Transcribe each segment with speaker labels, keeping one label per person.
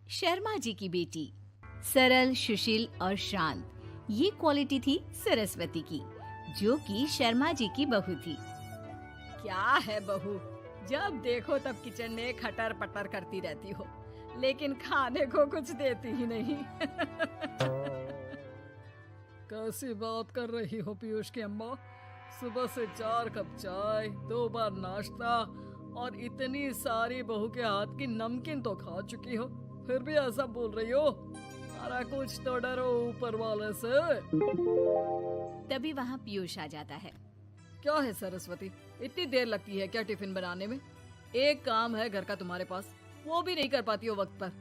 Speaker 1: शर्मा जी की बेटी। सरल, सुशील और शांत, ये क्वालिटी थी सरस्वती की, जो कि शर्मा जी की बहू थी।
Speaker 2: क्या है बहू, जब देखो तब किचन में खटर पटर करती रहती हो, लेकिन खाने को कुछ देती ही नहीं। कैसी बात कर रही हो पीयूष की अम्मा? सुबह से 4 कप चाय, 2 बार नाश्ता और इतनी सारी बहू के हाथ की नमकीन तो खा चुकी हो, फिर भी ऐसा बोल रही हो? अरे कुछ तो डरो ऊपर वाले से।
Speaker 1: तभी वहाँ पीयूष आ जाता है।
Speaker 2: क्या है सरस्वती, इतनी देर लगती है क्या टिफिन बनाने में? एक काम है घर का तुम्हारे पास, वो भी नहीं कर पाती हो वक्त पर।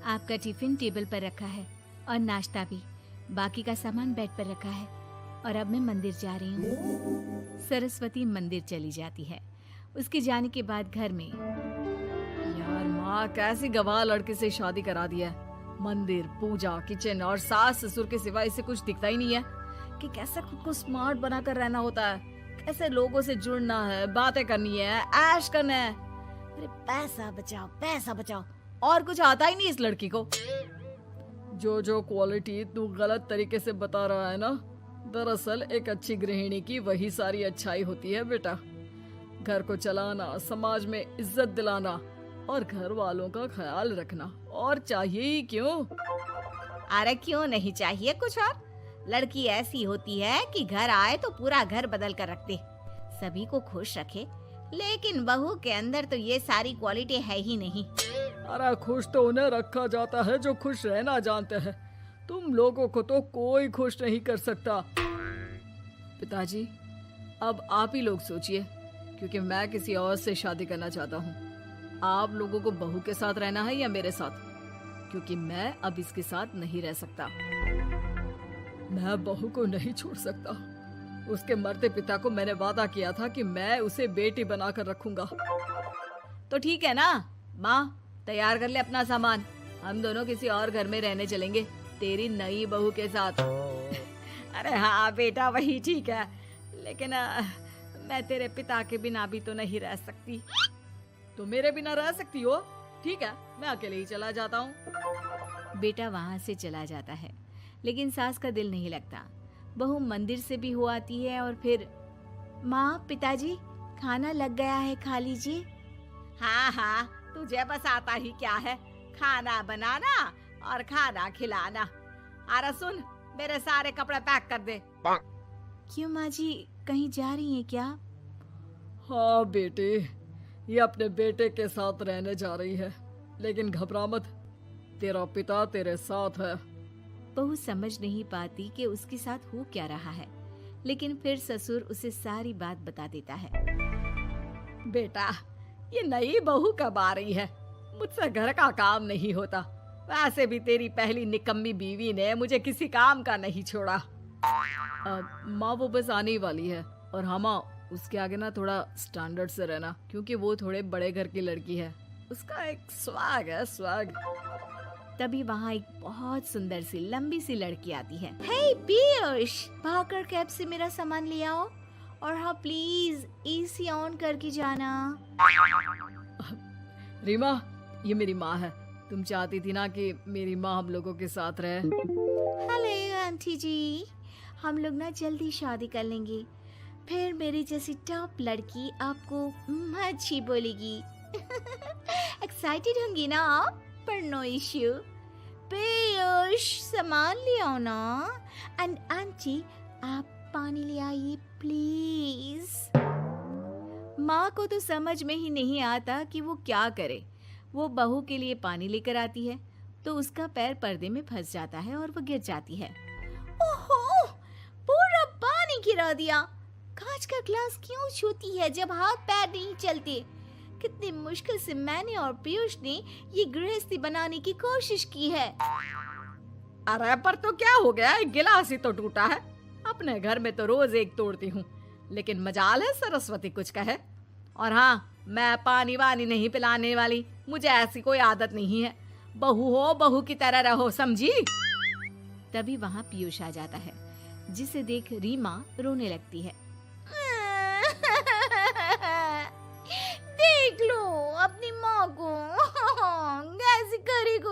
Speaker 1: आपका टिफिन टेबल पर रखा है और नाश्ता भी, बाकी का सामान बेड पर रखा है और अब मैं मंदिर जा रही हूँ। सरस्वती मंदिर चली जाती है। उसके जाने के बाद घर में,
Speaker 2: यार माँ कैसी गवाह लड़के से शादी करा दिया है। मंदिर, पूजा, किचन और सास ससुर के सिवा इसे कुछ दिखता ही नहीं है कि कैसे खुद को स्मार्ट बनाकर रहना होता है, कैसे लोगों से जुड़ना है, बातें करनी है, ऐश करना है। अरे पैसा बचाओ और कुछ आता ही नहीं इस लड़की को। जो क्वालिटी तू गलत तरीके से बता रहा है ना, दरअसल एक अच्छी गृहिणी की वही सारी अच्छाई होती है बेटा। घर को चलाना, समाज में इज्जत दिलाना और घर वालों का ख्याल रखना, और चाहिए ही क्यों?
Speaker 3: अरे क्यों नहीं चाहिए कुछ और? लड़की ऐसी होती है कि घर आए तो पूरा घर बदल कर रख दे, सभी को खुश रखे। लेकिन बहू के अंदर तो ये सारी क्वालिटी है ही नहीं।
Speaker 2: अरे खुश तो उन्हें रखा जाता है जो खुश रहना जानते हैं। तुम लोगों को तो कोई खुश नहीं कर सकता। पिताजी, अब आप ही लोग सोचिए, क्योंकि मैं किसी और से शादी करना चाहता हूँ। आप लोगों को बहू के साथ रहना है या मेरे साथ? क्योंकि मैं अब इसके साथ नहीं रह सकता। मैं बहू को नहीं छोड़ सकता। उसके मरते पिता को मैंने वादा किया था कि मैं उसे बेटी बनाकर रखूंगा। तो ठीक है ना माँ, तैयार कर ले अपना सामान, हम दोनों किसी और घर में रहने चलेंगे तेरी नई बहू के साथ।
Speaker 3: अरे हाँ बेटा, वही ठीक है, लेकिन मैं तेरे पिता के बिना भी तो नहीं रह सकती।
Speaker 2: तो मेरे बिना रह सकती हो? ठीक है, मैं अकेले ही चला जाता हूँ।
Speaker 1: बेटा वहाँ से चला जाता है, लेकिन सास का दिल नहीं लगता। बहू मंदिर से भी हो आती है और फिर, माँ, पिताजी, खाना लग गया है, खा लीजिए।
Speaker 3: हाँ, तुझे बस आता ही क्या है, खाना बनाना और खाना खिलाना। अरे सुन, मेरे सारे कपड़े पैक कर दे।
Speaker 1: क्यों माँ जी, कहीं जा रही हैं क्या?
Speaker 2: हाँ बेटे, ये अपने बेटे के साथ रहने जा रही है, लेकिन घबरा मत, तेरा पिता तेरे साथ है।
Speaker 1: बहू समझ नहीं पाती कि उसके साथ हो क्या रहा है, लेकिन फिर ससुर उसे सारी बात बता देता है।
Speaker 2: बेटा, ये नई बहू कब आ रही है? मुझसे घर का काम नहीं होता। वैसे भी तेरी पहली निकम्मी बीवी ने मुझे किसी काम का नहीं छोड़ा। माँ वो बस आने ही वाली है, और हाँ माँ, उसके आगे ना थोड़ा स्टैंडर्ड से रहना, क्योंकि वो थोड़े बड़े घर की लड़की है। उसका एक स्वैग है, स्वैग।
Speaker 1: तभी वहाँ एक बहुत सुंदर सी लंबी सी लड़की आती है।
Speaker 3: हे पीयूष, भागकर कैब से मेरा सामान ले आओ, और हाँ प्लीज एसी ऑन करके जाना।
Speaker 2: रीमा, ये मेरी माँ है। तुम चाहती थी ना कि मेरी माँ हम लोगों के साथ रहे।
Speaker 3: हेलो आंटी जी, हम लोग ना जल्दी शादी कर लेंगे, फिर मेरी जैसी टॉप लड़की आपको अच्छी बोलेगी। एक्साइटेड होंगी ना आप? पर नो इश्यू। पीयूष, सामान ले आओ ना, एंड आंटी आप पानी ले आइए प्लीज।
Speaker 1: माँ को तो समझ में ही नहीं आता कि वो क्या करे। वो बहू के लिए पानी लेकर आती है तो उसका पैर पर्दे में फंस जाता है और वो गिर जाती है।
Speaker 3: ओहो, पूरा पानी गिरा दिया। कांच का ग्लास क्यों छूती है जब हाथ पैर नहीं चलते? कितनी मुश्किल से मैंने और पीयूष ने ये गृहस्थी बनाने की कोशिश की है।
Speaker 2: अरे पर तो क्या हो गया, एक गिलास ही तो टूटा है। अपने घर में तो रोज एक तोड़ती हूँ, लेकिन मजाल है सरस्वती कुछ कहे। और हाँ, मैं पानी वानी नहीं पिलाने वाली, मुझे ऐसी कोई आदत नहीं है। बहू हो, बहू की तरह रहो, समझी?
Speaker 1: तभी वहाँ पीयूष आ जाता है, जिसे देख रीमा रोने लगती है।
Speaker 3: देख लो अपनी माँ को।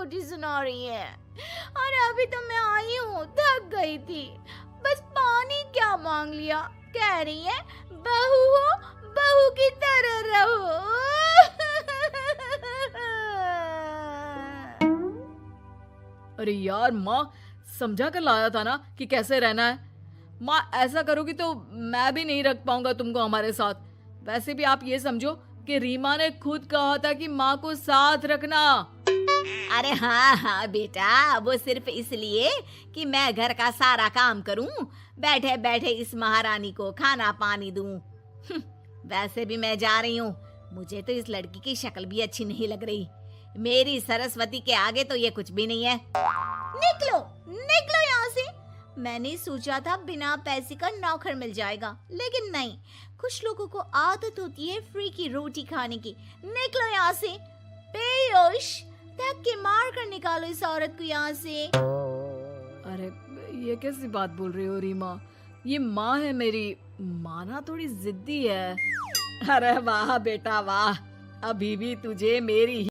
Speaker 3: रोटी सुना रही है। और अभी तो मैं आई हूँ, थक गई थी, बस पानी क्या मांग लिया। कह रही है बहू हो, बहू की तरह रहो।
Speaker 2: अरे यार माँ, समझा कर लाया था ना कि कैसे रहना है। माँ ऐसा करोगी तो मैं भी नहीं रख पाऊंगा तुमको हमारे साथ। वैसे भी आप ये समझो कि रीमा ने खुद कहा था कि माँ को साथ रखना।
Speaker 3: अरे हाँ हाँ बेटा, वो सिर्फ इसलिए कि मैं घर का सारा काम करूं, बैठे बैठे इस महारानी को खाना पानी दूं। वैसे भी मैं जा रही हूँ, मुझे तो इस लड़की की शक्ल भी अच्छी नहीं लग रही। मेरी सरस्वती के आगे तो ये कुछ भी नहीं है। निकलो निकलो यहाँ से। मैंने सोचा था बिना पैसे का नौकर मिल जाएगा, लेकिन नहीं। कुछ लोगों को आदत होती है फ्री की रोटी खाने की। निकलो यहाँ से। पीयूष, धक्के मार कर निकालो इस औरत को यहाँ से।
Speaker 2: अरे ये कैसी बात बोल रही हो रीमा? ये माँ है मेरी, माना थोड़ी जिद्दी है। अरे वाह बेटा वाह, अभी भी तुझे मेरी